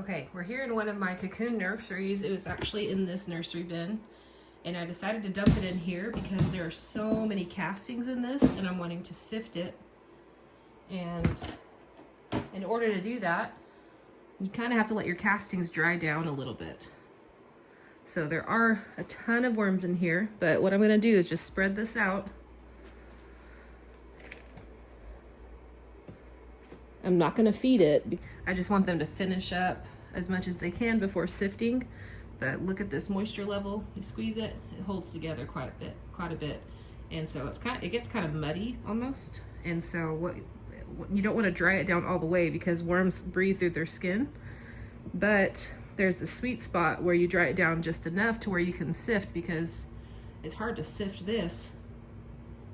Okay, we're here in one of my Cocoon Nurseries. It was actually in this nursery bin, and I decided to dump it in here because there are so many castings in this, and I'm wanting to sift it. And in order to do that, you kind of have to let your castings dry down a little bit. So there are a ton of worms in here, but what I'm going to do is just spread this out. I'm not going to feed it. I just want them to finish up as much as they can before sifting. But look at this moisture level. You squeeze it, it holds together quite a bit. And so it gets kind of muddy almost. And so you don't want to dry it down all the way because worms breathe through their skin. But there's the sweet spot where you dry it down just enough to where you can sift, because it's hard to sift this.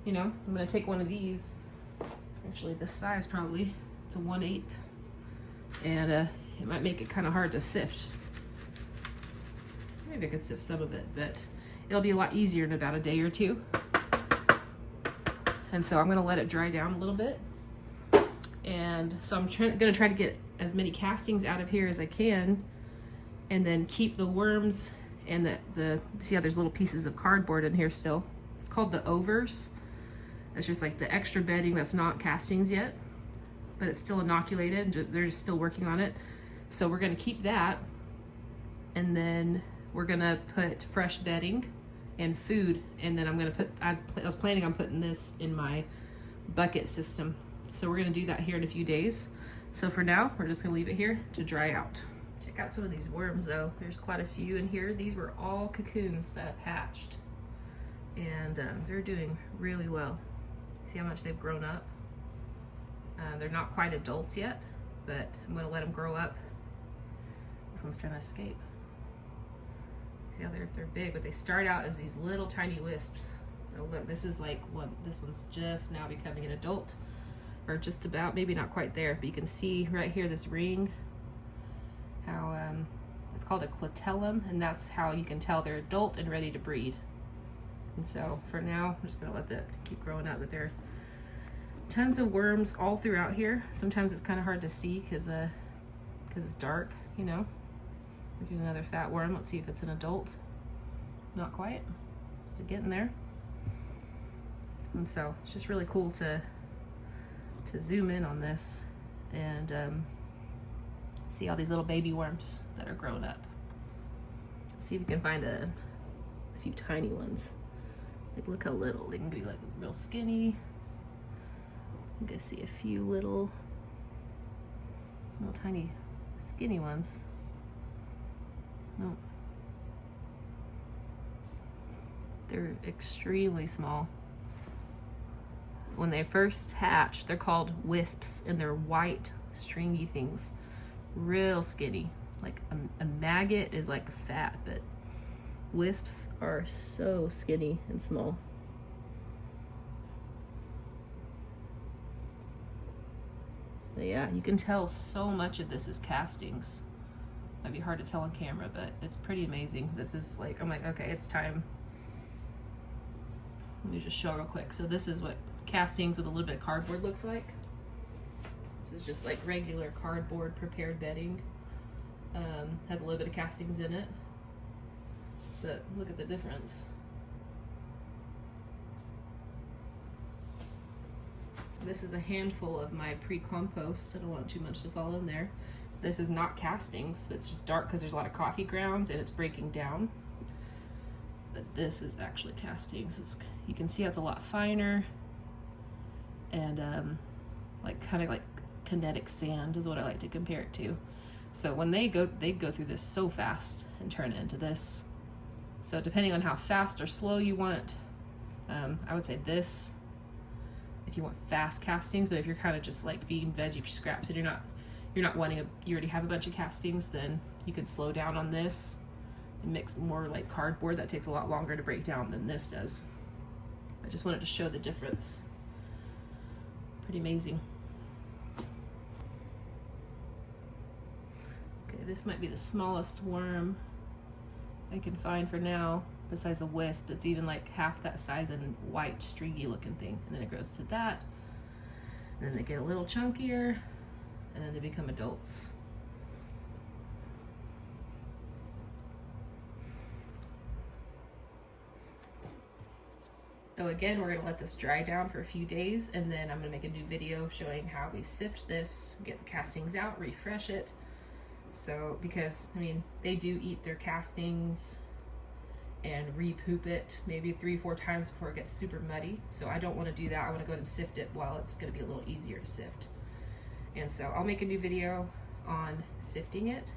You know, I'm going to take one of these, actually this size probably. It's a 1/8, and it might make it kind of hard to sift. Maybe I could sift some of it, but it'll be a lot easier in about a day or two. And so I'm going to let it dry down a little bit. And so I'm going to try to get as many castings out of here as I can, and then keep the worms and see how there's little pieces of cardboard in here still. It's called the overs. It's just like the extra bedding that's not castings yet, but it's still inoculated. They're just still working on it. So we're going to keep that, and then we're going to put fresh bedding and food, and then I'm going to put, I was planning on putting this in my bucket system. So we're going to do that here in a few days. So for now, we're just going to leave it here to dry out. Check out some of these worms though. There's quite a few in here. These were all cocoons that have hatched, and they're doing really well. See how much they've grown up? They're not quite adults yet, but I'm going to let them grow up. This one's trying to escape. See how they're big, but they start out as these little tiny wisps. Oh look, this is like one. This one's just now becoming an adult, or just about, maybe not quite there, but you can see right here this ring. How it's called a clitellum, and that's how you can tell they're adult and ready to breed. And so for now, I'm just going to let that keep growing up, but there are tons of worms all throughout here. Sometimes it's kind of hard to see because it's dark, you know. Here's another fat worm. Let's see if it's an adult. Not quite. They're getting there. And so it's just really cool to zoom in on this and see all these little baby worms that are growing up. Let's see if we can find a few tiny ones. Like, look how little they can be, like real skinny. You can see a few little tiny skinny ones. Nope. They're extremely small. When they first hatch, they're called wisps, and they're white, stringy things. Real skinny. Like a maggot is like fat, but wisps are so skinny and small. But yeah, you can tell so much of this is castings. Might be hard to tell on camera, but it's pretty amazing. This is like, I'm like, okay, it's time. Let me just show real quick. So this is what castings with a little bit of cardboard looks like. This is just like regular cardboard prepared bedding. Has a little bit of castings in it, but look at the difference. This is a handful of my pre-compost. I don't want too much to fall in there. This is not castings. It's just dark because there's a lot of coffee grounds and it's breaking down. But this is actually castings. You can see how it's a lot finer, and like kind of like kinetic sand is what I like to compare it to. So when they go through this so fast and turn it into this. So depending on how fast or slow you want, I would say this if you want fast castings. But if you're kind of just like feeding veggie scraps and you're not wanting you already have a bunch of castings, then you can slow down on this and mix more like cardboard. That takes a lot longer to break down than this does. I just wanted to show the difference. Pretty amazing. Okay, this might be the smallest worm I can find for now, besides a wisp. It's even like half that size and white, stringy looking thing. And then it grows to that. And then they get a little chunkier, and then they become adults. So again, we're gonna let this dry down for a few days, and then I'm gonna make a new video showing how we sift this, get the castings out, refresh it. So, because, I mean, they do eat their castings and re-poop it maybe 3-4 times before it gets super muddy. So I don't want to do that. I want to go ahead and sift it while it's going to be a little easier to sift. And so I'll make a new video on sifting it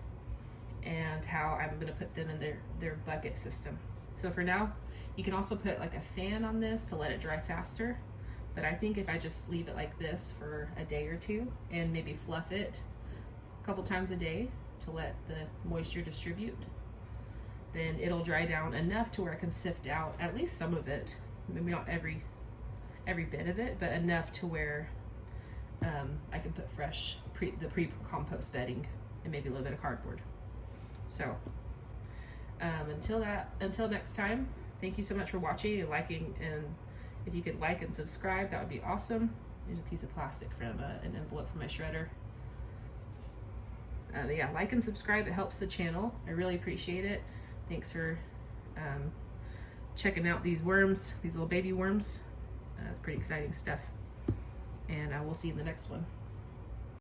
and how I'm going to put them in their bucket system. So for now, you can also put like a fan on this to let it dry faster. But I think if I just leave it like this for a day or two and maybe fluff it a couple times a day to let the moisture distribute, then it'll dry down enough to where I can sift out at least some of it. Maybe not every bit of it, but enough to where I can put fresh the pre-compost bedding and maybe a little bit of cardboard. So until next time, thank you so much for watching and liking, and if you could like and subscribe, that would be awesome. There's a piece of plastic from an envelope from my shredder. But yeah, like and subscribe, it helps the channel. I really appreciate it. Thanks for checking out these worms, these little baby worms. It's pretty exciting stuff. And I will see you in the next one.